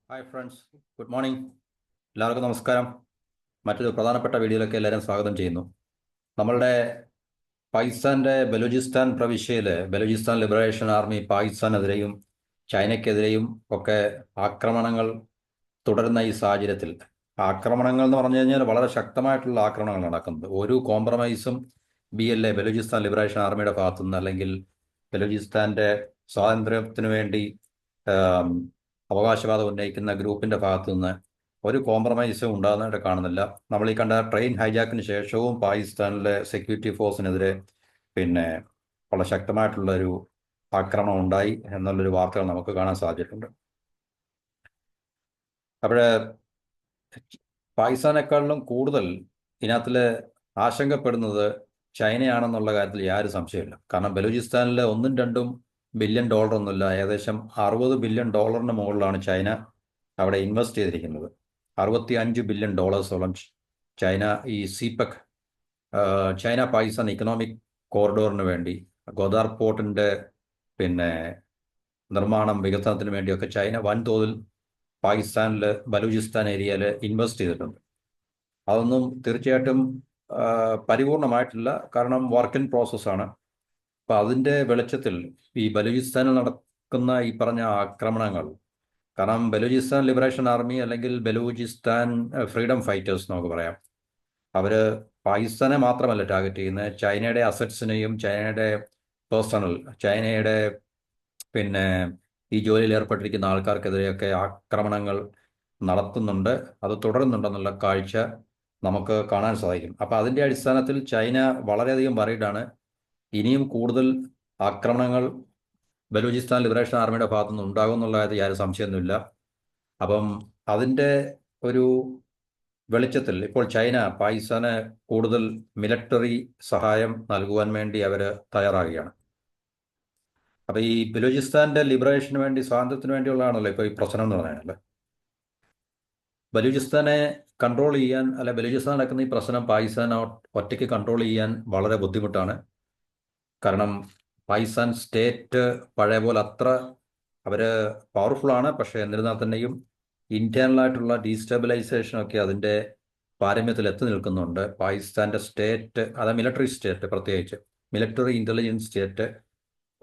Hi friends, good morning. എല്ലാവർക്കും നമസ്കാരം. മറ്റൊരു പ്രധാനപ്പെട്ട വീഡിയോയിലേക്ക് എല്ലാവരും സ്വാഗതം ചെയ്യുന്നു. നമ്മളുടെ പാകിസ്ഥാന്റെ ബലൂചിസ്ഥാൻ പ്രവിശ്യയിൽ ബലൂചിസ്ഥാൻ ലിബറേഷൻ ആർമി പാകിസ്ഥാനെതിരെയും ചൈനയ്ക്കെതിരെയും ഒക്കെ ആക്രമണങ്ങൾ തുടരുന്ന ഈ സാഹചര്യത്തിൽ ആക്രമണങ്ങൾ എന്ന് പറഞ്ഞു കഴിഞ്ഞാൽ വളരെ ശക്തമായിട്ടുള്ള ആക്രമണങ്ങൾ നടക്കുന്നത്. ഒരു കോംപ്രമൈസും ബലൂചിസ്ഥാൻ ലിബറേഷൻ ആർമിയുടെ ഭാഗത്തുനിന്ന് അല്ലെങ്കിൽ ബലൂചിസ്ഥാന്റെ സ്വാതന്ത്ര്യത്തിനു വേണ്ടി അവകാശവാദം ഉന്നയിക്കുന്ന ഗ്രൂപ്പിന്റെ ഭാഗത്തു നിന്ന് ഒരു കോംപ്രമൈസും ഉണ്ടാകുന്നതായിട്ട് കാണുന്നില്ല. നമ്മൾ ഈ കണ്ട ട്രെയിൻ ഹൈജാക്കിന് ശേഷവും പാകിസ്ഥാനിലെ സെക്യൂരിറ്റി ഫോഴ്സിനെതിരെ വളരെ ശക്തമായിട്ടുള്ള ഒരു ആക്രമണം ഉണ്ടായി എന്നുള്ളൊരു വാർത്തകൾ നമുക്ക് കാണാൻ സാധിച്ചിട്ടുണ്ട്. അപ്പോഴേ പാകിസ്ഥാനേക്കാളിലും കൂടുതൽ ഇതിനകത്തിൽ ആശങ്കപ്പെടുന്നത് ചൈനയാണെന്നുള്ള കാര്യത്തിൽ യാതൊരു സംശയമില്ല. കാരണം ബലൂചിസ്ഥാനിൽ $1-2 ബില്യൺ ഒന്നുമില്ല, ഏകദേശം $60 ബില്യൺ മുകളിലാണ് ചൈന അവിടെ ഇൻവെസ്റ്റ് ചെയ്തിരിക്കുന്നത്. $65 ബില്യൺ ചൈന ഈ സിപെക് ചൈന പാകിസ്ഥാൻ ഇക്കണോമിക് കോറിഡോറിന് വേണ്ടി ഗോദാർ പോർട്ടിന്റെ നിർമ്മാണം വികസനത്തിന് വേണ്ടിയൊക്കെ ചൈന വൻതോതിൽ പാകിസ്ഥാനിൽ ബലൂചിസ്ഥാൻ ഏരിയയിൽ ഇൻവെസ്റ്റ് ചെയ്തിട്ടുണ്ട്. അതൊന്നും തീർച്ചയായിട്ടും പരിപൂർണമായിട്ടില്ല, കാരണം വർക്ക് ഇൻ പ്രോസസ്സാണ്. അപ്പം അതിൻ്റെ വെളിച്ചത്തിൽ ഈ ബലൂചിസ്ഥാനിൽ നടക്കുന്ന ഈ പറഞ്ഞ ആക്രമണങ്ങൾ, കാരണം ബലൂചിസ്ഥാൻ ലിബറേഷൻ ആർമി അല്ലെങ്കിൽ ബലൂചിസ്ഥാൻ ഫ്രീഡം ഫൈറ്റേഴ്സ് നമുക്ക് പറയാം, അവർ പാകിസ്ഥാനെ മാത്രമല്ല ടാർഗറ്റ് ചെയ്യുന്നത്, ചൈനയുടെ അസറ്റ്സിനെയും ചൈനയുടെ പേഴ്സണൽ ചൈനയുടെ ഈ ജോലിയിൽ ഏർപ്പെട്ടിരിക്കുന്ന ആൾക്കാർക്കെതിരെയൊക്കെ ആക്രമണങ്ങൾ നടത്തുന്നുണ്ട്. അത് തുടരുന്നുണ്ടെന്നുള്ള കാഴ്ച നമുക്ക് കാണാൻ സാധിക്കും. അപ്പം അതിൻ്റെ അടിസ്ഥാനത്തിൽ ചൈന വളരെയധികം വറീഡാണ്. ഇനിയും കൂടുതൽ ആക്രമണങ്ങൾ ബലൂചിസ്ഥാൻ ലിബറേഷൻ ആർമിയുടെ ഭാഗത്തുനിന്ന് ഉണ്ടാകും എന്നുള്ള കാര്യത്തിൽ യാതൊരു സംശയമൊന്നുമില്ല. അപ്പം അതിൻ്റെ ഒരു വെളിച്ചത്തിൽ ഇപ്പോൾ ചൈന പാകിസ്ഥാന് കൂടുതൽ മിലിറ്ററി സഹായം നൽകുവാൻ വേണ്ടി അവർ തയ്യാറാകുകയാണ്. അപ്പം ഈ ബലൂചിസ്ഥാന്റെ ലിബറേഷന് വേണ്ടി, സ്വാതന്ത്ര്യത്തിന് വേണ്ടിയുള്ളതാണല്ലോ ഇപ്പോൾ ഈ പ്രശ്നം എന്ന് പറയുന്നത്. ബലൂചിസ്ഥാനെ കൺട്രോൾ ചെയ്യാൻ, അല്ലെ ബലൂചിസ്ഥാൻ നടക്കുന്ന ഈ പ്രശ്നം പാകിസ്ഥാനെ ഒറ്റയ്ക്ക് കൺട്രോൾ ചെയ്യാൻ വളരെ ബുദ്ധിമുട്ടാണ്. കാരണം പാകിസ്ഥാൻ സ്റ്റേറ്റ് പഴയ പോലെ അത്ര അവർ പവർഫുള്ളാണ്. പക്ഷേ എന്നിരുന്നാൽ തന്നെയും ഇന്റേണലായിട്ടുള്ള ഡീസ്റ്റെബിലൈസേഷനൊക്കെ അതിൻ്റെ പാരമ്യത്തിൽ എത്തി നിൽക്കുന്നുണ്ട്. പാകിസ്ഥാന്റെ സ്റ്റേറ്റ്, അത് മിലിറ്ററി സ്റ്റേറ്റ്, പ്രത്യേകിച്ച് മിലിറ്ററി ഇന്റലിജൻസ് സ്റ്റേറ്റ്,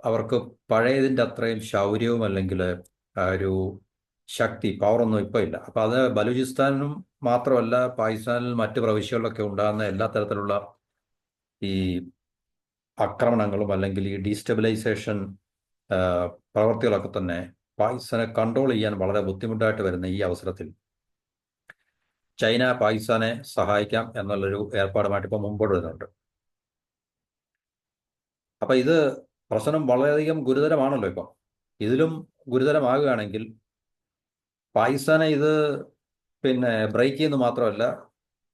അവർക്ക് പഴയതിൻ്റെ അത്രയും ശൗര്യവും അല്ലെങ്കിൽ ഒരു ശക്തി, പവറൊന്നും ഇപ്പോൾ ഇല്ല. അപ്പം അത് ബലൂചിസ്ഥാനും മാത്രമല്ല, പാകിസ്ഥാനിൽ മറ്റ് പ്രവിശ്യകളിലൊക്കെ ഉണ്ടാകുന്ന എല്ലാ തരത്തിലുള്ള ഈ ആക്രമണങ്ങളും അല്ലെങ്കിൽ ഈ ഡീസ്റ്റെബിലൈസേഷൻ പ്രവൃത്തികളൊക്കെ തന്നെ പാകിസ്ഥാനെ കൺട്രോൾ ചെയ്യാൻ വളരെ ബുദ്ധിമുട്ടായിട്ട് വരുന്ന ഈ അവസരത്തിൽ ചൈന പാകിസ്ഥാനെ സഹായിക്കാം എന്നുള്ളൊരു ഏർപ്പാടുമായിട്ട് ഇപ്പോൾ മുമ്പോട്ട് വരുന്നുണ്ട്. അപ്പം ഇത് പ്രശ്നം വളരെയധികം ഗുരുതരമാണല്ലോ. ഇപ്പം ഇതിലും ഗുരുതരമാകുകയാണെങ്കിൽ പാകിസ്ഥാനെ ഇത് ബ്രേക്ക് ചെയ്യുന്നത് മാത്രമല്ല,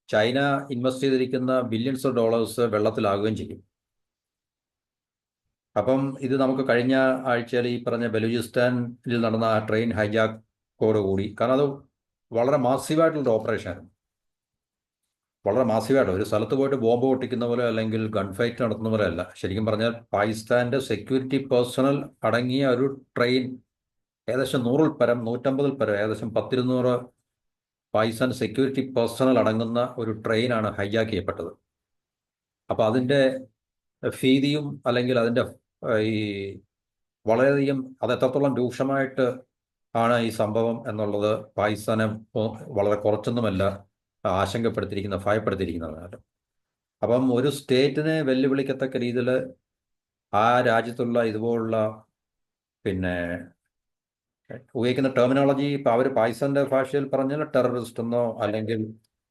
ചൈന ഇൻവെസ്റ്റ് ചെയ്തിരിക്കുന്ന ബില്യൺസ് ഓഫ് ഡോളേഴ്സ് വെള്ളത്തിലാകുകയും ചെയ്യും. അപ്പം ഇത് നമുക്ക് കഴിഞ്ഞ ആഴ്ചയിൽ ഈ പറഞ്ഞ ബലൂചിസ്ഥാനിൽ നടന്ന ട്രെയിൻ ഹൈജാക്കോടുകൂടി, കാരണം അത് വളരെ മാസീവായിട്ടുള്ളൊരു ഓപ്പറേഷനായിരുന്നു. വളരെ മാസീവായിട്ട് ഒരു സ്ഥലത്ത് പോയിട്ട് ബോംബ് പൊട്ടിക്കുന്ന പോലെ അല്ലെങ്കിൽ ഗൺ ഫൈറ്റ് നടത്തുന്ന പോലെ അല്ല. ശരിക്കും പറഞ്ഞാൽ പാകിസ്ഥാന്റെ സെക്യൂരിറ്റി പേഴ്സണൽ അടങ്ങിയ ഒരു ട്രെയിൻ, ഏകദേശം 100-ൽ പരം, 150-ൽ പരം, ഏകദേശം 10-200 പാകിസ്ഥാൻ സെക്യൂരിറ്റി പേഴ്സണൽ അടങ്ങുന്ന ഒരു ട്രെയിനാണ് ഹൈജാക്ക് ചെയ്യപ്പെട്ടത്. അപ്പോൾ അതിൻ്റെ ഭീതിയും അല്ലെങ്കിൽ അതിൻ്റെ ഈ വളരെയധികം അത് എത്രത്തോളം രൂക്ഷമായിട്ട് ആണ് ഈ സംഭവം എന്നുള്ളത് പാകിസ്ഥാനെ വളരെ കുറച്ചൊന്നുമല്ല ഭയപ്പെടുത്തിയിരിക്കുന്നതാണ്. അപ്പം ഒരു സ്റ്റേറ്റിനെ വെല്ലുവിളിക്കത്തക്ക രീതിയിൽ ആ രാജ്യത്തുള്ള ഇതുപോലുള്ള ഉപയോഗിക്കുന്ന ടെർമിനോളജി, ഇപ്പോൾ അവർ പാകിസ്ഥാന്റെ ഭാഷയിൽ പറഞ്ഞാൽ ടെററിസ്റ്റ് എന്നോ അല്ലെങ്കിൽ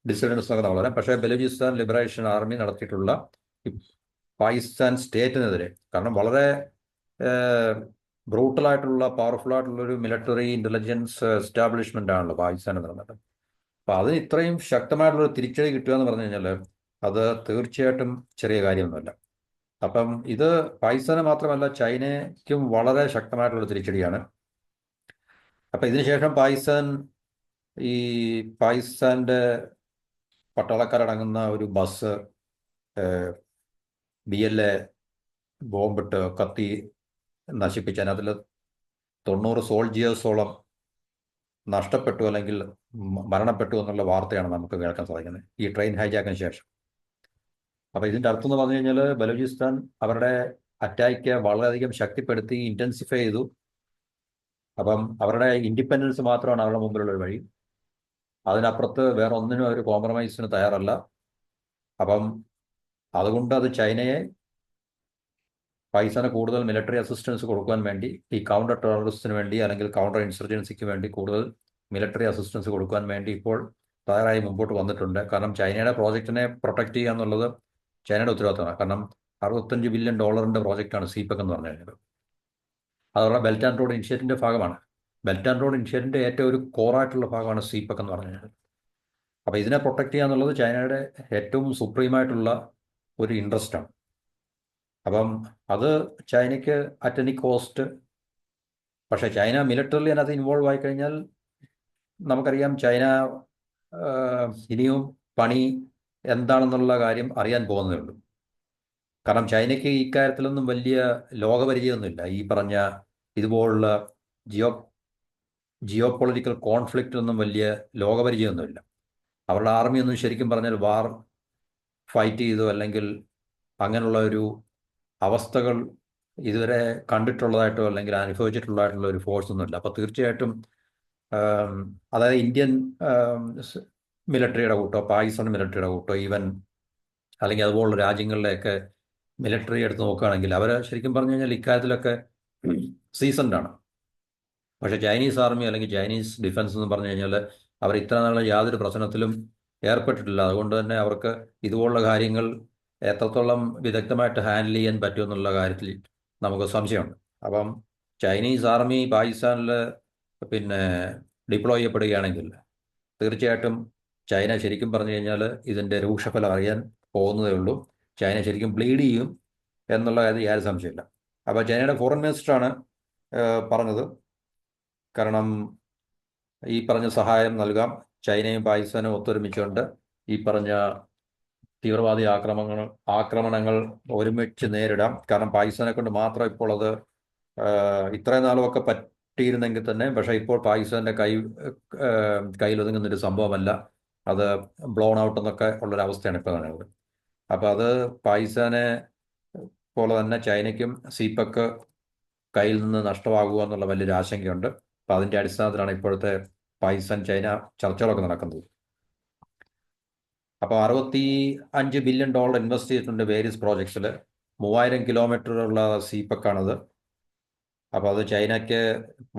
ഡിസിഡൻസ് എന്നൊക്കെ നമ്മൾ പറയാം. പക്ഷേ ബലൂചിസ്ഥാൻ ലിബറേഷൻ ആർമി നടത്തിയിട്ടുള്ള പാകിസ്ഥാൻ സ്റ്റേറ്റിനെതിരെ, കാരണം വളരെ ബ്രൂട്ടലായിട്ടുള്ള പവർഫുള്ളായിട്ടുള്ളൊരു മിലിറ്ററി ഇന്റലിജൻസ് എസ്റ്റാബ്ലിഷ്മെന്റ് ആണല്ലോ പാകിസ്ഥാനിൽ നടന്നത്. അപ്പം അതിന് ഇത്രയും ശക്തമായിട്ടുള്ളൊരു തിരിച്ചടി കിട്ടുക എന്ന് പറഞ്ഞു കഴിഞ്ഞാൽ അത് തീർച്ചയായിട്ടും ചെറിയ കാര്യമൊന്നുമല്ല. അപ്പം ഇത് പാകിസ്ഥാന് മാത്രമല്ല, ചൈനയ്ക്കും വളരെ ശക്തമായിട്ടുള്ള തിരിച്ചടിയാണ്. അപ്പം ഇതിനുശേഷം പാകിസ്ഥാന്റെ പട്ടാളക്കാരടങ്ങുന്ന ഒരു ബസ് BLA ബോംബിട്ട് കത്തി നശിപ്പിച്ച് അതിനകത്തിൽ 90 സോൾജിയേഴ്സോളം നഷ്ടപ്പെട്ടു അല്ലെങ്കിൽ മരണപ്പെട്ടു എന്നുള്ള വാർത്തയാണ് നമുക്ക് കേൾക്കാൻ സാധിക്കുന്നത് ഈ ട്രെയിൻ ഹൈജാക്കിന് ശേഷം. അപ്പോൾ ഇതിൻ്റെ അർത്ഥം എന്ന് പറഞ്ഞു കഴിഞ്ഞാൽ ബലൂചിസ്ഥാൻ അവരുടെ അറ്റാക്ക് വളരെയധികം ശക്തിപ്പെടുത്തി ഇൻറ്റൻസിഫൈ ചെയ്തു. അപ്പം അവരുടെ ഇൻഡിപെൻഡൻസ് മാത്രമാണ് അവരുടെ മുമ്പിലുള്ള ഒരു വഴി. അതിനപ്പുറത്ത് വേറെ ഒന്നിനും അവർ കോംപ്രമൈസിന് തയ്യാറല്ല. അപ്പം അതുകൊണ്ട് അത് ചൈനയെ പാകിസ്ഥാന് കൂടുതൽ മിലിറ്ററി അസിസ്റ്റൻസ് കൊടുക്കാൻ വേണ്ടി, ഈ കൗണ്ടർ ടെററിസത്തിന് വേണ്ടി അല്ലെങ്കിൽ കൗണ്ടർ ഇൻസർജൻസിക്ക് വേണ്ടി കൂടുതൽ മിലിറ്ററി അസിസ്റ്റൻസ് കൊടുക്കാൻ വേണ്ടി ഇപ്പോൾ തയ്യാറായി മുമ്പോട്ട് വന്നിട്ടുണ്ട്. കാരണം ചൈനയുടെ പ്രോജക്റ്റിനെ പ്രൊട്ടക്ട് ചെയ്യുക എന്നുള്ളത് ചൈനയുടെ ഉത്തരവാദിത്തമാണ്. കാരണം $65 ബില്യൺ പ്രോജക്റ്റാണ് സീപെക് എന്ന് പറഞ്ഞു കഴിഞ്ഞത്. അതുള്ള ബെൽറ്റ് ആൻഡ് റോഡ് ഇനിഷ്യേറ്റീവിൻ്റെ ഭാഗമാണ്. ബെൽറ്റ് ആൻഡ് റോഡ് ഇനിഷ്യേറ്റീവിൻ്റെ ഏറ്റവും ഒരു കോറായിട്ടുള്ള ഭാഗമാണ് സീപെക് എന്ന് പറഞ്ഞു കഴിഞ്ഞത്. അപ്പോൾ ഇതിനെ പ്രൊട്ടക്ട് ചെയ്യുക എന്നുള്ളത് ചൈനയുടെ ഏറ്റവും സുപ്രീമായിട്ടുള്ള ഒരു ഇൻട്രസ്റ്റാണ്. അപ്പം അത് ചൈനയ്ക്ക് അറ്റ് എനി കോസ്റ്റ്. പക്ഷേ ചൈന മിലിറ്ററിലി അതിനകത്ത് ഇൻവോൾവ് ആയി കഴിഞ്ഞാൽ നമുക്കറിയാം ചൈന ഇനിയും പണി എന്താണെന്നുള്ള കാര്യം അറിയാൻ പോകുന്നതേ ഉള്ളൂ. കാരണം ചൈനയ്ക്ക് ഇക്കാര്യത്തിലൊന്നും വലിയ ലോകപരിചയമൊന്നുമില്ല. ഈ പറഞ്ഞ ഇതുപോലുള്ള ജിയോ പൊളിറ്റിക്കൽ കോൺഫ്ലിക്റ്റിലൊന്നും വലിയ ലോകപരിചയമൊന്നുമില്ല. അവരുടെ ആർമിയൊന്നും ശരിക്കും പറഞ്ഞാൽ വാർ ഫൈറ്റ് ചെയ്തോ അല്ലെങ്കിൽ അങ്ങനെയുള്ള ഒരു അവസ്ഥകൾ ഇതുവരെ കണ്ടിട്ടുള്ളതായിട്ടോ അല്ലെങ്കിൽ അനുഭവിച്ചിട്ടുള്ളതായിട്ടുള്ള ഒരു ഫോഴ്സ് ഒന്നുമില്ല. അപ്പോൾ തീർച്ചയായിട്ടും അതായത് ഇന്ത്യൻ മിലിറ്ററിയുടെ കൂട്ടോ പാകിസ്ഥാൻ മിലിറ്ററിയുടെ കൂട്ടോ ഈവൻ അല്ലെങ്കിൽ അതുപോലുള്ള രാജ്യങ്ങളിലെയൊക്കെ മിലിറ്ററി എടുത്ത് നോക്കുകയാണെങ്കിൽ അവർ ശരിക്കും പറഞ്ഞു കഴിഞ്ഞാൽ ഇക്കാര്യത്തിലൊക്കെ സീസൺഡാണ്. പക്ഷേ ചൈനീസ് ആർമി അല്ലെങ്കിൽ ചൈനീസ് ഡിഫൻസ് എന്ന് പറഞ്ഞു കഴിഞ്ഞാൽ അവർ ഇത്ര നാളെ യാതൊരു പ്രശ്നത്തിലും ഏർപ്പെട്ടിട്ടില്ല. അതുകൊണ്ട് തന്നെ അവർക്ക് ഇതുപോലുള്ള കാര്യങ്ങൾ എത്രത്തോളം വിദഗ്ധമായിട്ട് ഹാൻഡിൽ ചെയ്യാൻ പറ്റുമെന്നുള്ള കാര്യത്തിൽ നമുക്ക് സംശയമുണ്ട്. അപ്പം ചൈനീസ് ആർമി പാകിസ്ഥാനിൽ ഡിപ്ലോയ് ചെയ്യപ്പെടുകയാണെങ്കിൽ തീർച്ചയായിട്ടും ചൈന ശരിക്കും പറഞ്ഞു കഴിഞ്ഞാൽ ഇതിൻ്റെ രൂക്ഷഫലം അറിയാൻ പോകുന്നതേ ഉള്ളൂ. ചൈന ശരിക്കും ബ്ലീഡ് ചെയ്യും എന്നുള്ള കാര്യം യാതൊരു സംശയമില്ല. അപ്പോൾ ചൈനയുടെ ഫോറിൻ മിനിസ്റ്ററാണ് പറഞ്ഞത്, കാരണം ഈ പറഞ്ഞ സഹായം നൽകാം, ചൈനയും പാകിസ്ഥാനും ഒത്തൊരുമിച്ചുകൊണ്ട് ഈ പറഞ്ഞ തീവ്രവാദി ആക്രമണങ്ങൾ ഒരുമിച്ച് നേരിടാം. കാരണം പാകിസ്ഥാനെ കൊണ്ട് മാത്രം ഇപ്പോൾ അത് ഇത്രയും നാളുമൊക്കെ പറ്റിയിരുന്നെങ്കിൽ തന്നെ, പക്ഷേ ഇപ്പോൾ പാകിസ്ഥാൻ്റെ കയ്യിലൊതുങ്ങുന്നൊരു സംഭവമല്ല, അത് ബ്ലോൺ ഔട്ട് എന്നൊക്കെ ഉള്ളൊരവസ്ഥയാണ് ഇപ്പോൾ കാണുന്നത്. അപ്പോൾ അത് പാകിസ്ഥാനെ പോലെ തന്നെ ചൈനയ്ക്കും സീപെക് കയ്യിൽ നിന്ന് നഷ്ടമാകുക എന്നുള്ള വലിയൊരു ആശങ്കയുണ്ട്. അപ്പോൾ അതിൻ്റെ അടിസ്ഥാനത്തിലാണ് ഇപ്പോഴത്തെ പാകിസ്ഥാൻ ചൈന ചർച്ചകളൊക്കെ നടക്കുന്നത്. അപ്പോൾ $65 ബില്യൺ ഇൻവെസ്റ്റ് ചെയ്തിട്ടുണ്ട് വേരിയസ് പ്രോജക്ട്സിൽ. 3000 കിലോമീറ്ററുള്ള സീപെക്കാണത്. അപ്പോൾ അത് ചൈനയ്ക്ക്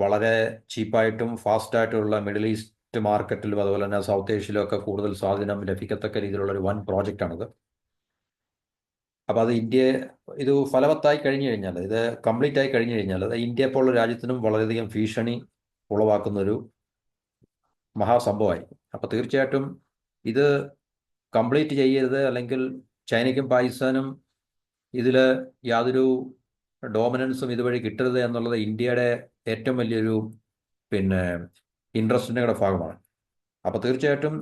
വളരെ ചീപ്പായിട്ടും ഫാസ്റ്റായിട്ടുള്ള മിഡിൽ ഈസ്റ്റ് മാർക്കറ്റിലും അതുപോലെ തന്നെ സൗത്ത് ഏഷ്യയിലും ഒക്കെ കൂടുതൽ സ്വാധീനം ലഭിക്കത്തക്ക രീതിയിലുള്ള ഒരു വൻ പ്രോജക്റ്റാണിത്. അപ്പോൾ അത് ഇത് ഫലവത്തായി കഴിഞ്ഞു കഴിഞ്ഞാൽ, ഇത് കംപ്ലീറ്റ് ആയി കഴിഞ്ഞു കഴിഞ്ഞാൽ അത് ഇന്ത്യ പോലുള്ള രാജ്യത്തിനും വളരെയധികം ഭീഷണി ഉളവാക്കുന്നൊരു മഹാസംഭവമായിരിക്കും. അപ്പോൾ തീർച്ചയായിട്ടും ഇത് കംപ്ലീറ്റ് ചെയ്യരുത്, അല്ലെങ്കിൽ ചൈനയ്ക്കും പാകിസ്ഥാനും ഇതിൽ യാതൊരു ഡോമിനൻസും ഇതുവഴി കിട്ടരുത് എന്നുള്ളത് ഇന്ത്യയുടെ ഏറ്റവും വലിയൊരു ഇൻട്രസ്റ്റിൻ്റെ കൂടെ ഭാഗമാണ്. അപ്പോൾ തീർച്ചയായിട്ടും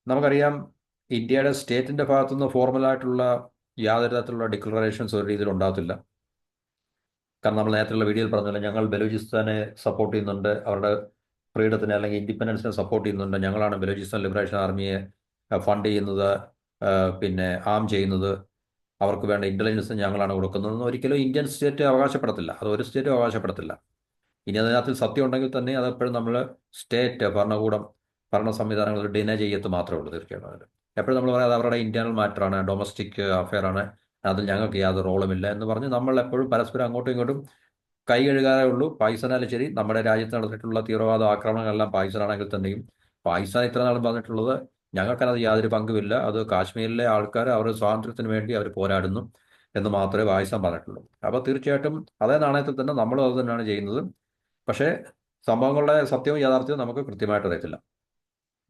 നമുക്കറിയാം ഇന്ത്യയുടെ സ്റ്റേറ്റിൻ്റെ ഭാഗത്തുനിന്ന് ഫോർമലായിട്ടുള്ള യാതൊരു തരത്തിലുള്ള ഡിക്ലറേഷൻസ് ഒരു രീതിയിൽ ഉണ്ടാകത്തില്ല. കാരണം നമ്മൾ നേരത്തെയുള്ള വീഡിയോയിൽ പറഞ്ഞല്ലോ, ഞങ്ങൾ ബലൂചിസ്ഥാനെ സപ്പോർട്ട് ചെയ്യുന്നുണ്ട്, അവരുടെ ഫ്രീഡത്തിനെ അല്ലെങ്കിൽ ഇൻഡിപെൻഡൻസിനെ സപ്പോർട്ട് ചെയ്യുന്നുണ്ട്, ഞങ്ങളാണ് ബലൂചിസ്ഥാൻ ലിബറേഷൻ ആർമിയെ ഫണ്ട് ചെയ്യുന്നത്, ആം ചെയ്യുന്നത്, അവർക്ക് വേണ്ട ഇൻ്റലിജൻസ് ഞങ്ങളാണ് കൊടുക്കുന്നതെന്ന് ഒരിക്കലും ഇന്ത്യൻ സ്റ്റേറ്റ് അവകാശപ്പെടത്തില്ല. അത് ഒരു സ്റ്റേറ്റും അവകാശപ്പെടത്തില്ല. ഇനി അതിനകത്ത് സത്യം ഉണ്ടെങ്കിൽ തന്നെ അതെപ്പോഴും നമ്മൾ സ്റ്റേറ്റ് ഭരണ സംവിധാനങ്ങൾ ഡിനേ ചെയ്യത്ത് മാത്രമേ ഉള്ളൂ. തീർച്ചയായിട്ടും അതിൽ എപ്പോഴും നമ്മൾ പറയാം അവരുടെ ഇന്റേണൽ മാറ്ററാണ്, ഡൊമസ്റ്റിക് അഫെയറാണ്, അതിൽ ഞങ്ങൾക്ക് യാതൊരു റോളുമില്ല എന്ന് പറഞ്ഞ് നമ്മൾ എപ്പോഴും പരസ്പരം അങ്ങോട്ടും ഇങ്ങോട്ടും കൈ കഴുകാറേ ഉള്ളൂ. പാകിസ്ഥാനാലും ശരി, നമ്മുടെ രാജ്യത്ത് നടന്നിട്ടുള്ള തീവ്രവാദ ആക്രമണങ്ങളെല്ലാം പാകിസ്ഥാനാണെങ്കിൽ തന്നെയും പാകിസ്ഥാൻ ഇത്ര നാളും പറഞ്ഞിട്ടുള്ളത് ഞങ്ങൾക്കതിനകത്ത് യാതൊരു പങ്കുമില്ല, അത് കാശ്മീരിലെ ആൾക്കാർ അവരുടെ സ്വാതന്ത്ര്യത്തിന് വേണ്ടി അവർ പോരാടുന്നു എന്ന് മാത്രമേ പാകിസ്ഥാൻ പറഞ്ഞിട്ടുള്ളൂ. അപ്പോൾ തീർച്ചയായിട്ടും അതേ നാണയത്തിൽ തന്നെ നമ്മളും അത് തന്നെയാണ് ചെയ്യുന്നത്. പക്ഷേ സംഭവങ്ങളുടെ സത്യവും യാഥാർത്ഥ്യവും നമുക്ക് കൃത്യമായിട്ട് അറിയത്തില്ല.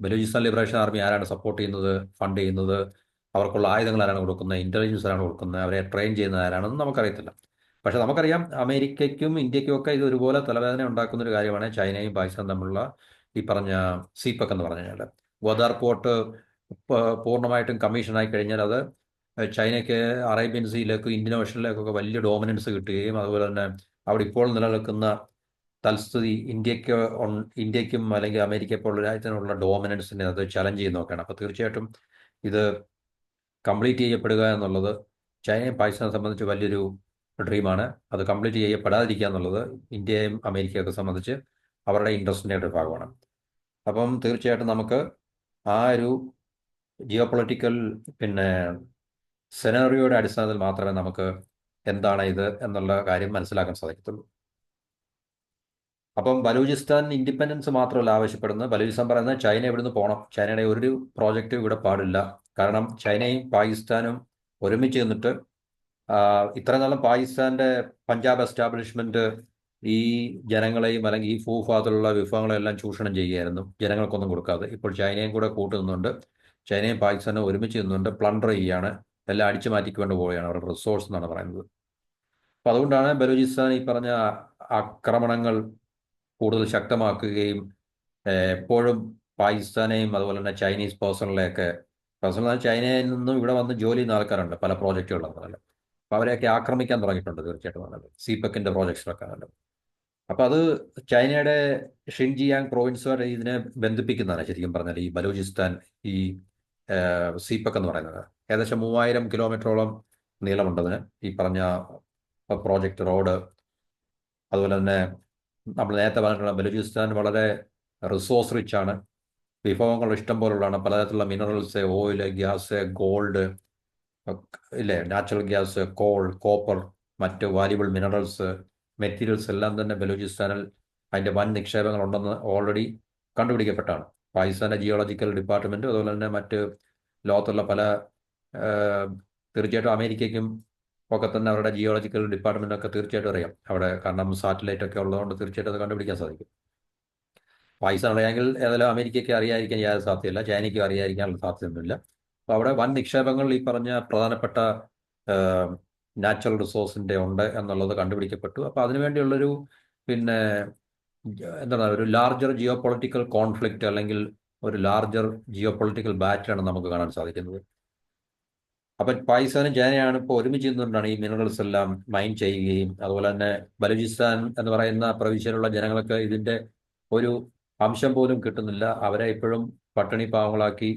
ബലൂചിസ്ഥാൻ ലിബറേഷൻ ആർമി ആരാണ് സപ്പോർട്ട് ചെയ്യുന്നത്, ഫണ്ട് ചെയ്യുന്നത്, അവർക്കുള്ള ആയുധങ്ങൾ ആരാണ് കൊടുക്കുന്നത്, ഇൻ്റലിജൻസ് ആരാണ് കൊടുക്കുന്നത്, അവരെ ട്രെയിൻ ചെയ്യുന്നത് ആരാണെന്ന് നമുക്കറിയത്തില്ല. പക്ഷേ നമുക്കറിയാം അമേരിക്കയ്ക്കും ഇന്ത്യക്കും ഒക്കെ ഇത് ഒരുപോലെ തലവേദന ഉണ്ടാക്കുന്ന ഒരു കാര്യമാണ് ചൈനയും പാകിസ്ഥാനും തമ്മിലുള്ള ഈ പറഞ്ഞ സീപെക് എന്ന് പറഞ്ഞു കഴിഞ്ഞാൽ. ഗ്വദാർ പോർട്ട് പൂർണ്ണമായിട്ടും കമ്മീഷനായി കഴിഞ്ഞാൽ അത് ചൈനയ്ക്ക് അറേബ്യൻ സീയിലേക്കും ഇന്ത്യൻ ഓഷനിലേക്കൊക്കെ വലിയ ഡോമിനൻസ് കിട്ടുകയും അതുപോലെ തന്നെ അവിടെ ഇപ്പോൾ നിലനിൽക്കുന്ന തൽസ്ഥിതി ഇന്ത്യക്കും അല്ലെങ്കിൽ അമേരിക്ക പോലുള്ള രാജ്യത്തിനുള്ള ഡോമിനൻസിനെ അത് ചലഞ്ച് ചെയ്ത് നോക്കുകയാണ്. അപ്പോൾ തീർച്ചയായിട്ടും ഇത് കംപ്ലീറ്റ് ചെയ്യപ്പെടുക എന്നുള്ളത് ചൈനയും പാകിസ്ഥാനെ സംബന്ധിച്ച് വലിയൊരു ഡ്രീമാണ്. അത് കംപ്ലീറ്റ് ചെയ്യപ്പെടാതിരിക്കുക എന്നുള്ളത് ഇന്ത്യയും അമേരിക്കയൊക്കെ സംബന്ധിച്ച് അവരുടെ ഇൻട്രസ്റ്റിൻ്റെ ഒരു ഭാഗമാണ്. അപ്പം തീർച്ചയായിട്ടും നമുക്ക് ആ ഒരു ജിയോ പൊളിറ്റിക്കൽ പിന്നെ സെനാറിയോയുടെ അടിസ്ഥാനത്തിൽ മാത്രമേ നമുക്ക് എന്താണ് ഇത് എന്നുള്ള കാര്യം മനസ്സിലാക്കാൻ സാധിക്കത്തുള്ളൂ. അപ്പം ബലൂചിസ്ഥാൻ ഇൻഡിപെൻഡൻസ് മാത്രമല്ല ആവശ്യപ്പെടുന്നത്. ബലൂചിസ്ഥാൻ പറയുന്നത് ചൈന ഇവിടുന്ന് പോകണം, ചൈനയുടെ ഒരു പ്രോജക്റ്റും ഇവിടെ പാടില്ല. കാരണം ചൈനയും പാകിസ്ഥാനും ഒരുമിച്ച് നിന്നിട്ട് ഇത്ര നാളും പാകിസ്ഥാന്റെ പഞ്ചാബ് എസ്റ്റാബ്ലിഷ്മെന്റ് ഈ ജനങ്ങളെയും അല്ലെങ്കിൽ ഈ ഭൂഭാഗത്തുള്ള വിഭവങ്ങളെല്ലാം ചൂഷണം ചെയ്യുകയായിരുന്നു, ജനങ്ങൾക്കൊന്നും കൊടുക്കാതെ. ഇപ്പോൾ ചൈനയും കൂടെ കൂട്ടുനിന്നുണ്ട്, ചൈനയും പാകിസ്ഥാനും ഒരുമിച്ച് നിന്നുകൊണ്ട് പ്ലണ്ടർ ചെയ്യുകയാണ്, എല്ലാം അടിച്ചു മാറ്റിക്കൊണ്ട് പോവുകയാണ് അവരുടെ റിസോഴ്സ് എന്നാണ് പറയുന്നത്. അപ്പം അതുകൊണ്ടാണ് ബലൂചിസ്ഥാൻ ഈ പറഞ്ഞ ആക്രമണങ്ങൾ കൂടുതൽ ശക്തമാക്കുകയും എപ്പോഴും പാകിസ്ഥാനെയും അതുപോലെ തന്നെ ചൈനീസ് പേഴ്സണൽ ചൈനയിൽ നിന്നും ഇവിടെ വന്ന് ജോലി ചെയ്യുന്ന ആൾക്കാരുണ്ട് പല പ്രോജക്റ്റുകളെന്നല്ല. അപ്പോൾ അവരെയൊക്കെ ആക്രമിക്കാൻ തുടങ്ങിയിട്ടുണ്ട് തീർച്ചയായിട്ടും നല്ലത്, സീപെക്കിൻ്റെ പ്രോജക്ട്സിലൊക്കെ നല്ലത്. അപ്പോൾ അത് ചൈനയുടെ ഷിൻജിയാങ് പ്രോവിൻസുമായിട്ട് ഇതിനെ ബന്ധിപ്പിക്കുന്നതാണ് ശരിക്കും പറഞ്ഞാൽ ഈ ബലൂചിസ്ഥാൻ, ഈ സീപെക്ക് എന്ന് പറയുന്നത്. ഏകദേശം 3000 കിലോമീറ്ററോളം നീളമുണ്ടതിന് ഈ പറഞ്ഞ പ്രോജക്റ്റ് റോഡ്. അതുപോലെ തന്നെ നമ്മൾ നേരത്തെ പറഞ്ഞിട്ടുള്ള ബലൂചിസ്ഥാൻ വളരെ റിസോഴ്സ് റിച്ച് ആണ്, വിഭവങ്ങൾ ഇഷ്ടം പോലുള്ളതാണ്. പലതരത്തിലുള്ള മിനറൽസ്, ഓയിൽ, ഗ്യാസ്, ഗോൾഡ്, ഇല്ലേ, നാച്ചുറൽ ഗ്യാസ്, കോൾ, കോപ്പർ, മറ്റ് വാല്യുബിൾ മിനറൽസ്, മെറ്റീരിയൽസ് എല്ലാം തന്നെ ബലൂചിസ്ഥാനിൽ അതിൻ്റെ വൻ നിക്ഷേപങ്ങളുണ്ടെന്ന് ഓൾറെഡി കണ്ടുപിടിക്കപ്പെട്ടാണ്. പാകിസ്ഥാൻ്റെ ജിയോളജിക്കൽ ഡിപ്പാർട്ട്മെൻറ്റ് അതുപോലെ തന്നെ മറ്റ് ലോകത്തുള്ള പല തീർച്ചയായിട്ടും അമേരിക്കയ്ക്കും ഒക്കെ തന്നെ അവരുടെ ജിയോളജിക്കൽ ഡിപ്പാർട്ട്മെൻറ്റൊക്കെ തീർച്ചയായിട്ടും അറിയാം അവിടെ, കാരണം സാറ്റലൈറ്റ് ഒക്കെ ഉള്ളതുകൊണ്ട് തീർച്ചയായിട്ടും അത് കണ്ടുപിടിക്കാൻ സാധിക്കും. പാകിസ്ഥാൻ അറിയാമെങ്കിൽ ഏതായാലും അമേരിക്കയ്ക്ക് അറിയാതിരിക്കാൻ യാതൊരു സാധ്യതയില്ല, ചൈനയ്ക്കും അറിയാതിരിക്കാനുള്ള സാധ്യതയൊന്നുമില്ല. അപ്പോൾ അവിടെ വൻ നിക്ഷേപങ്ങൾ ഈ പറഞ്ഞ പ്രധാനപ്പെട്ട നാച്ചുറൽ റിസോഴ്സിൻ്റെ ഉണ്ട് എന്നുള്ളത് കണ്ടുപിടിക്കപ്പെട്ടു. അപ്പോൾ അതിനുവേണ്ടിയുള്ളൊരു പിന്നെ എന്താണ് ഒരു ലാർജർ ജിയോ പൊളിറ്റിക്കൽ കോൺഫ്ലിക്റ്റ് അല്ലെങ്കിൽ ഒരു ലാർജർ ജിയോ പൊളിറ്റിക്കൽ ബാറ്റിലാണ് നമുക്ക് കാണാൻ സാധിക്കുന്നത്. അപ്പം പാകിസ്ഥാനും ചൈനയാണ് ഇപ്പോൾ ഒരുമിച്ച് നിന്നുകൊണ്ടാണ് ഈ മിനറൽസ് എല്ലാം മൈൻ ചെയ്യുകയും അതുപോലെ തന്നെ ബലൂചിസ്ഥാൻ എന്ന് പറയുന്ന പ്രവിശ്യയിലുള്ള ജനങ്ങൾക്ക് ഇതിൻ്റെ ഒരു അംശം പോലും കിട്ടുന്നില്ല. അവരെ ഇപ്പോഴും പട്ടിണി പാവങ്ങളാക്കി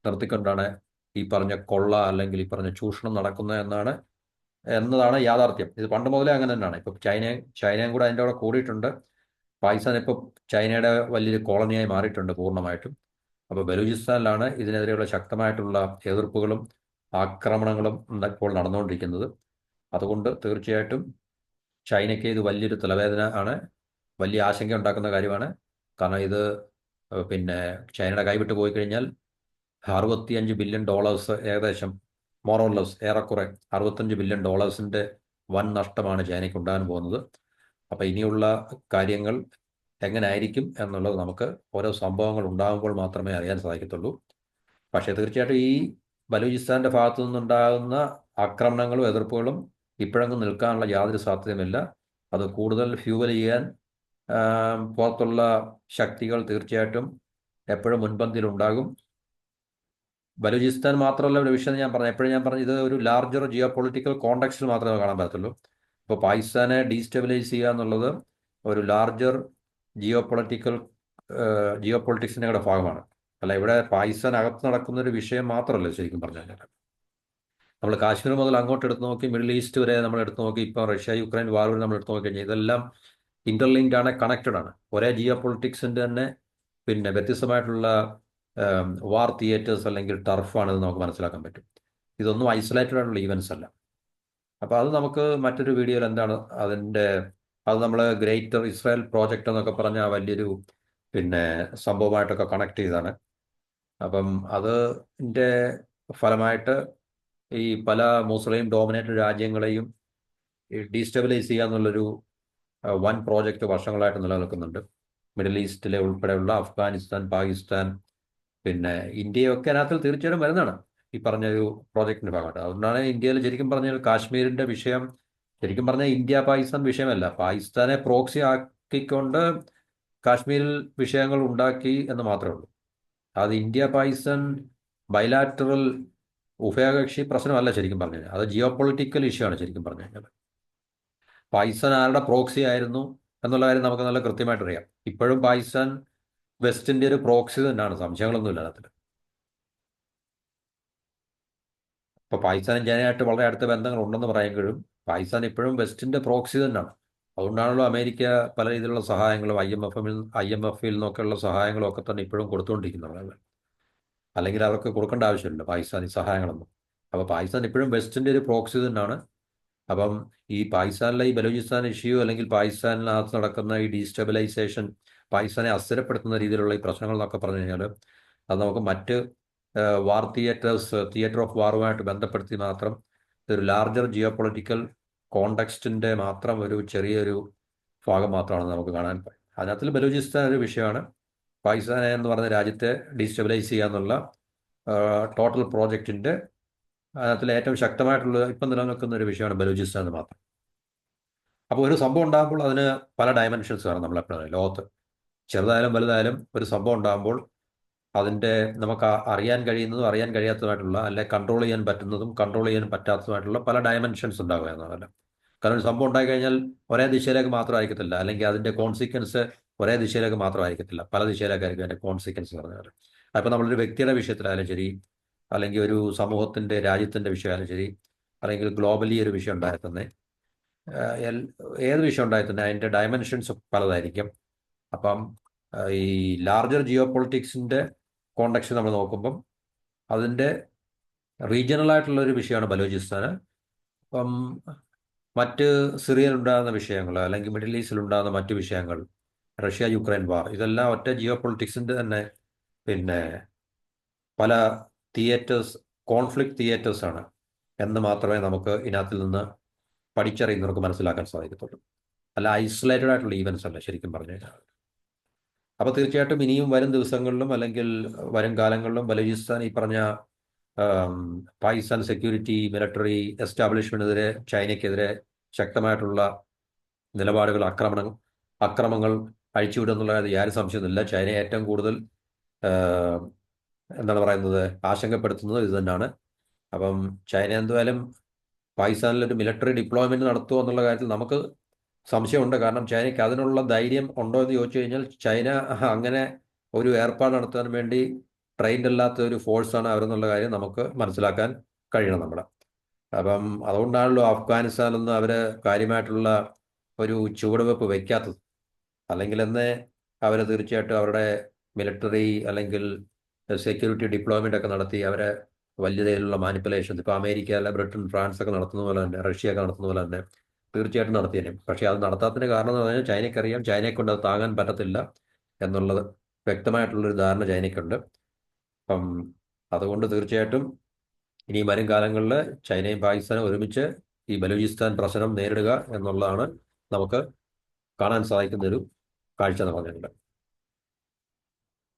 നിർത്തിക്കൊണ്ടാണ് ഈ പറഞ്ഞ കൊള്ള അല്ലെങ്കിൽ ഈ പറഞ്ഞ ചൂഷണം നടക്കുന്നത് എന്നതാണ് യാഥാർത്ഥ്യം. ഇത് പണ്ട് മുതലേ അങ്ങനെ തന്നെയാണ്. ഇപ്പം ചൈനയും കൂടെ അതിൻ്റെ കൂടെ കൂടിയിട്ടുണ്ട്. പാകിസ്ഥാൻ ഇപ്പോൾ ചൈനയുടെ വലിയൊരു കോളനിയായി മാറിയിട്ടുണ്ട് പൂർണ്ണമായിട്ടും. അപ്പോൾ ബലൂചിസ്ഥാനിലാണ് ഇതിനെതിരെയുള്ള ശക്തമായിട്ടുള്ള എതിർപ്പുകളും ആക്രമണങ്ങളും ഇപ്പോൾ നടന്നുകൊണ്ടിരിക്കുന്നത്. അതുകൊണ്ട് തീർച്ചയായിട്ടും ചൈനയ്ക്ക് ഇത് വലിയൊരു തലവേദന ആണ്, വലിയ ആശങ്ക ഉണ്ടാക്കുന്ന കാര്യമാണ്. കാരണം ഇത് പിന്നെ ചൈനയുടെ കൈവിട്ട് പോയി കഴിഞ്ഞാൽ $65 ബില്യൺ ഏകദേശം മോറോർലെസ് ഏറെക്കുറെ $65 ബില്യൺ വൻ നഷ്ടമാണ് ചൈനയ്ക്ക് ഉണ്ടാകാൻ പോകുന്നത്. അപ്പോൾ ഇനിയുള്ള കാര്യങ്ങൾ എങ്ങനെ ആയിരിക്കും എന്നുള്ളത് നമുക്ക് ഓരോ സംഭവങ്ങൾ ഉണ്ടാകുമ്പോൾ മാത്രമേ അറിയാൻ സാധിക്കത്തുള്ളൂ. പക്ഷേ തീർച്ചയായിട്ടും ഈ ബലൂചിസ്ഥാൻ്റെ ഭാഗത്തു നിന്നുണ്ടാകുന്ന ആക്രമണങ്ങളും എതിർപ്പുകളും ഇപ്പോഴെങ്കിലും നിൽക്കാനുള്ള യാതൊരു സാധ്യതയുമില്ല. അത് കൂടുതൽ ഫ്യൂവൽ ചെയ്യാൻ പുറത്തുള്ള ശക്തികൾ തീർച്ചയായിട്ടും എപ്പോഴും മുൻപന്തിയിലുണ്ടാകും. ബലൂചിസ്ഥാൻ മാത്രമല്ല ഒരു വിഷയം എപ്പോഴും ഞാൻ പറഞ്ഞു, ഇത് ഒരു ലാർജർ ജിയോ പൊളിറ്റിക്കൽ കോണ്ടെക്സ്റ്റിൽ മാത്രമേ കാണാൻ പറ്റത്തുള്ളൂ. ഇപ്പോൾ പാകിസ്ഥാനെ ഡീസ്റ്റെബിലൈസ് ചെയ്യുക എന്നുള്ളത് ഒരു ലാർജർ ജിയോ പൊളിറ്റിക്സിൻ്റെ കൂടെ ഭാഗമാണ്. അല്ല, ഇവിടെ പാകിസ്ഥാൻ അകത്ത് നടക്കുന്ന ഒരു വിഷയം മാത്രമല്ല ശരിക്കും പറഞ്ഞാൽ. നമ്മൾ കാശ്മീർ മുതൽ അങ്ങോട്ട് എടുത്ത് നോക്കി, മിഡിൽ ഈസ്റ്റ് വരെ നമ്മൾ എടുത്ത് നോക്കി, ഇപ്പോൾ റഷ്യ യുക്രൈൻ വാർ വരെ നമ്മൾ എടുത്ത് നോക്കി കഴിഞ്ഞാൽ ഇതെല്ലാം ഇന്റർലിങ്ക്ഡ് ആണ്, കണക്റ്റഡ് ആണ്. ഒരേ ജിയോ പൊളിറ്റിക്സിൻ്റെ തന്നെ പിന്നെ വ്യത്യസ്തമായിട്ടുള്ള വാർ തിയേറ്റേഴ്സ് അല്ലെങ്കിൽ ടർഫാണെന്ന് നമുക്ക് മനസ്സിലാക്കാൻ പറ്റും. ഇതൊന്നും ഐസൊലേറ്റഡ് ആയിട്ടുള്ള ഈവൻസ് അല്ല. അപ്പോൾ അത് നമുക്ക് മറ്റൊരു വീഡിയോയിൽ എന്താണ് അത് നമ്മൾ ഗ്രേറ്റർ ഇസ്രായേൽ പ്രോജക്റ്റ് എന്നൊക്കെ പറഞ്ഞ വലിയൊരു പിന്നെ സംഭവമായിട്ടൊക്കെ കണക്ട് ചെയ്താണ്. അപ്പം അതിൻ്റെ ഫലമായിട്ട് ഈ പല മുസ്ലിം ഡോമിനേറ്റഡ് രാജ്യങ്ങളെയും ഡീസ്റ്റെബിലൈസ് ചെയ്യുക എന്നുള്ളൊരു വൻ പ്രോജക്റ്റ് വർഷങ്ങളായിട്ട് നിലനിൽക്കുന്നുണ്ട്. മിഡിൽ ഈസ്റ്റിലെ ഉൾപ്പെടെയുള്ള അഫ്ഗാനിസ്ഥാൻ, പാകിസ്ഥാൻ, പിന്നെ ഇന്ത്യയൊക്കെ അതിനകത്ത് തീർച്ചയായിട്ടും വരുന്നതാണ് ഈ പറഞ്ഞൊരു പ്രോജക്റ്റിൻ്റെ ഭാഗമായിട്ട്. അതുകൊണ്ടാണ് ഇന്ത്യയിൽ ശരിക്കും പറഞ്ഞാൽ കാശ്മീരിൻ്റെ വിഷയം ശരിക്കും പറഞ്ഞാൽ ഇന്ത്യ പാകിസ്ഥാൻ വിഷയമല്ല, പാകിസ്ഥാനെ പ്രോക്സി ആക്കിക്കൊണ്ട് കാശ്മീരിൽ വിഷയങ്ങൾ ഉണ്ടാക്കി എന്ന് മാത്രമേ ഉള്ളൂ. അത് ഇന്ത്യ പാകിസ്ഥാൻ ബൈലാറ്ററൽ ഉഭയകക്ഷി പ്രശ്നമല്ല ശരിക്കും പറഞ്ഞു കഴിഞ്ഞാൽ, അത് ജിയോ പൊളിറ്റിക്കൽ ഇഷ്യൂ ആണ് ശരിക്കും പറഞ്ഞു കഴിഞ്ഞാൽ. പാകിസ്ഥാൻ ആരുടെ പ്രോക്സി ആയിരുന്നു എന്നുള്ള കാര്യം നമുക്ക് നല്ല കൃത്യമായിട്ട് അറിയാം. ഇപ്പോഴും പാകിസ്ഥാൻ വെസ്റ്റിൻ്റെ ഒരു പ്രോക്സി തന്നെയാണ്, സംശയങ്ങളൊന്നുമില്ല അതിൽ. ഇപ്പോൾ പാകിസ്ഥാനും ചൈനയായിട്ട് വളരെ അടുത്ത ബന്ധങ്ങളുണ്ടെന്ന് പറയുമ്പോഴും പാകിസ്ഥാൻ ഇപ്പോഴും വെസ്റ്റിൻ്റെ പ്രോക്സി തന്നെയാണ്. അതുകൊണ്ടാണല്ലോ അമേരിക്ക പല രീതിയിലുള്ള സഹായങ്ങളും IMF-ൽ നിന്നൊക്കെയുള്ള സഹായങ്ങളും ഒക്കെ തന്നെ ഇപ്പോഴും കൊടുത്തുകൊണ്ടിരിക്കുന്നത്. അല്ലെങ്കിൽ അവർക്ക് കൊടുക്കേണ്ട ആവശ്യമില്ല പാകിസ്ഥാനി സഹായങ്ങളൊന്നും. അപ്പോൾ പാകിസ്ഥാൻ ഇപ്പോഴും വെസ്റ്റിൻ്റെ ഒരു പ്രോക്സി തന്നെയാണ്. അപ്പം ഈ പാകിസ്ഥാനിലെ ഈ ബലൂചിസ്ഥാൻ ഇഷ്യൂ, അല്ലെങ്കിൽ പാകിസ്ഥാനിനകത്ത് നടക്കുന്ന ഈ ഡീസ്റ്റെബിലൈസേഷൻ, പാകിസ്ഥാനെ അസ്ഥിരപ്പെടുത്തുന്ന രീതിയിലുള്ള ഈ പ്രശ്നങ്ങൾ എന്നൊക്കെ പറഞ്ഞു കഴിഞ്ഞാൽ അത് നമുക്ക് മറ്റ് തിയേറ്റർ ഓഫ് വാറുമായിട്ട് ബന്ധപ്പെടുത്തി മാത്രം ഒരു ലാർജർ ജിയോ പൊളിറ്റിക്കൽ കോണ്ടെക്സ്റ്റിൻ്റെ മാത്രം ഒരു ചെറിയൊരു ഭാഗം മാത്രമാണ് നമുക്ക് കാണാൻ പറ്റും. അതിനകത്തിൽ ബലൂചിസ്ഥാൻ ഒരു വിഷയമാണ്. പാകിസ്ഥാനെ എന്ന് പറഞ്ഞ രാജ്യത്തെ ഡീസ്റ്റെബിലൈസ് ചെയ്യുക എന്നുള്ള ടോട്ടൽ പ്രോജക്റ്റിൻ്റെ അതിനകത്തിൽ ഏറ്റവും ശക്തമായിട്ടുള്ള ഇപ്പം നിലനിൽക്കുന്ന ഒരു വിഷയമാണ് ബലൂചിസ്ഥാൻ എന്ന് മാത്രം. അപ്പോൾ ഒരു സംഭവം ഉണ്ടാകുമ്പോൾ അതിന് പല ഡയമെൻഷൻസ് വേണം നമ്മളെപ്പോഴും ലോകത്ത്. ചെറുതായാലും വലുതായാലും ഒരു സംഭവം ഉണ്ടാകുമ്പോൾ അതിൻ്റെ നമുക്ക് അറിയാൻ കഴിയുന്നതും അറിയാൻ കഴിയാത്തതുമായിട്ടുള്ള, അല്ലെ കൺട്രോൾ ചെയ്യാൻ പറ്റുന്നതും കൺട്രോൾ ചെയ്യാൻ പറ്റാത്തതുമായിട്ടുള്ള പല ഡയമെൻഷൻസ് ഉണ്ടാകുക എന്നതല്ല. കാരണം ഒരു സംഭവം ഉണ്ടായിക്കഴിഞ്ഞാൽ ഒരേ ദിശയിലേക്ക് മാത്രമായിരിക്കത്തില്ല, അല്ലെങ്കിൽ അതിൻ്റെ കോൺസിക്വൻസ് ഒരേ ദിശയിലേക്ക് മാത്രമായിരിക്കത്തില്ല, പല ദിശയിലേക്കായിരിക്കും അതിൻ്റെ കോൺസിക്വൻസ് എന്ന് പറഞ്ഞാൽ. അപ്പോൾ നമ്മളൊരു വ്യക്തിയുടെ വിഷയത്തിലായാലും ശരി, അല്ലെങ്കിൽ ഒരു സമൂഹത്തിൻ്റെ രാജ്യത്തിൻ്റെ വിഷയമായാലും ശരി, അല്ലെങ്കിൽ ഗ്ലോബലി ഒരു വിഷയം ഉണ്ടായാൽ തന്നെ, ഏത് വിഷയം ഉണ്ടായാൽ തന്നെ അതിൻ്റെ ഡയമെൻഷൻസ് പലതായിരിക്കും. അപ്പം ഈ ലാർജർ ജിയോ പൊളിറ്റിക്സിൻ്റെ കോണ്ടക്സ്റ്റ് നമ്മൾ നോക്കുമ്പം അതിൻ്റെ റീജിയണലായിട്ടുള്ളൊരു വിഷയമാണ് ബലൂചിസ്ഥാന്. അപ്പം മറ്റ് സിറിയയിലുണ്ടാകുന്ന വിഷയങ്ങൾ, അല്ലെങ്കിൽ മിഡിൽ ഈസ്റ്റിലുണ്ടാകുന്ന മറ്റ് വിഷയങ്ങൾ, റഷ്യ യുക്രൈൻ വാർ, ഇതെല്ലാം ഒറ്റ ജിയോ പൊളിറ്റിക്സിൻ്റെ തന്നെ പിന്നെ പല കോൺഫ്ലിക്റ്റ് തിയേറ്റേഴ്സാണ് എന്ന് മാത്രമേ നമുക്ക് ഇതിനകത്തിൽ നിന്ന് പഠിച്ചറിയുന്നവർക്ക് മനസ്സിലാക്കാൻ സാധിക്കത്തുള്ളൂ. അല്ല ഐസൊലേറ്റഡ് ആയിട്ടുള്ള ഈവൻസ് അല്ല ശരിക്കും പറഞ്ഞു കഴിഞ്ഞാൽ. അപ്പോൾ തീർച്ചയായിട്ടും ഇനിയും വരും ദിവസങ്ങളിലും അല്ലെങ്കിൽ വരും കാലങ്ങളിലും ബലൂചിസ്ഥാൻ ഈ പറഞ്ഞ പാകിസ്ഥാൻ സെക്യൂരിറ്റി മിലിറ്ററി എസ്റ്റാബ്ലിഷ്മെൻറ്റിനെതിരെ, ചൈനയ്ക്കെതിരെ ശക്തമായിട്ടുള്ള നിലപാടുകൾ, അക്രമങ്ങൾ അഴിച്ചുവിടുന്നുള്ള യാതൊരു സംശയമൊന്നുമില്ല. ചൈന ഏറ്റവും കൂടുതൽ എന്താണ് പറയുന്നത്, ആശങ്കപ്പെടുത്തുന്നത് ഇത് തന്നെയാണ്. അപ്പം ചൈന എന്തായാലും പാകിസ്ഥാനിലൊരു മിലിറ്ററി ഡിപ്ലോയ്മെൻറ്റ് നടത്തുമോ എന്നുള്ള കാര്യത്തിൽ നമുക്ക് സംശയമുണ്ട്. കാരണം ചൈനയ്ക്ക് അതിനുള്ള ധൈര്യം ഉണ്ടോ എന്ന് ചോദിച്ചു കഴിഞ്ഞാൽ ചൈന അങ്ങനെ ഒരു ഏർപ്പാട് നടത്താൻ വേണ്ടി ട്രെയിൻഡ് അല്ലാത്ത ഒരു ഫോഴ്സാണ് അവരെന്നുള്ള കാര്യം നമുക്ക് മനസ്സിലാക്കാൻ കഴിയണം നമ്മൾ. അപ്പം അതുകൊണ്ടാണല്ലോ അഫ്ഗാനിസ്ഥാനൊന്നും അവർ കാര്യമായിട്ടുള്ള ഒരു ചുവടുവെപ്പ് വയ്ക്കാത്തത്. അല്ലെങ്കിൽ എന്നേ അവർ തീർച്ചയായിട്ടും അവരുടെ മിലിറ്ററി അല്ലെങ്കിൽ സെക്യൂരിറ്റി ഡിപ്ലോയ്മെൻ്റ് ഒക്കെ നടത്തി അവരെ വലിയ രീതിയിലുള്ള മാനിപ്പുലേഷൻ, ഇപ്പോൾ അമേരിക്ക അല്ല ബ്രിട്ടൻ ഫ്രാൻസ് ഒക്കെ നടത്തുന്ന പോലെ തന്നെ, റഷ്യ ഒക്കെ നടത്തുന്ന പോലെ തന്നെ തീർച്ചയായിട്ടും നടത്തിയേനെ. പക്ഷേ അത് നടത്താത്തതിന് കാരണം എന്ന് പറഞ്ഞാൽ ചൈനയ്ക്കറിയാം ചൈനയെ കൊണ്ട് അത് താങ്ങാൻ പറ്റത്തില്ല എന്നുള്ളത് വ്യക്തമായിട്ടുള്ളൊരു ധാരണ ചൈനയ്ക്കുണ്ട്. അപ്പം അതുകൊണ്ട് തീർച്ചയായിട്ടും ഇനി വരും കാലങ്ങളിൽ ചൈനയും പാകിസ്ഥാനും ഒരുമിച്ച് ഈ ബലൂചിസ്ഥാൻ പ്രശ്നം നേരിടുക എന്നുള്ളതാണ് നമുക്ക് കാണാൻ സാധിക്കുന്നൊരു കാഴ്ച എന്ന് പറഞ്ഞിട്ടുണ്ട്.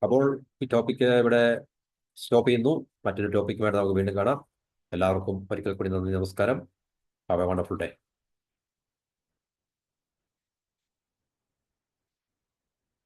അപ്പോൾ ഈ ടോപ്പിക്ക് ഇവിടെ സ്റ്റോപ്പ് ചെയ്യുന്നു. മറ്റൊരു ടോപ്പിക്കുമായിട്ട് നമുക്ക് വീണ്ടും കാണാം. എല്ലാവർക്കും ഒരിക്കൽ കൂടി നന്ദി, നമസ്കാരം. Have A wonderful day.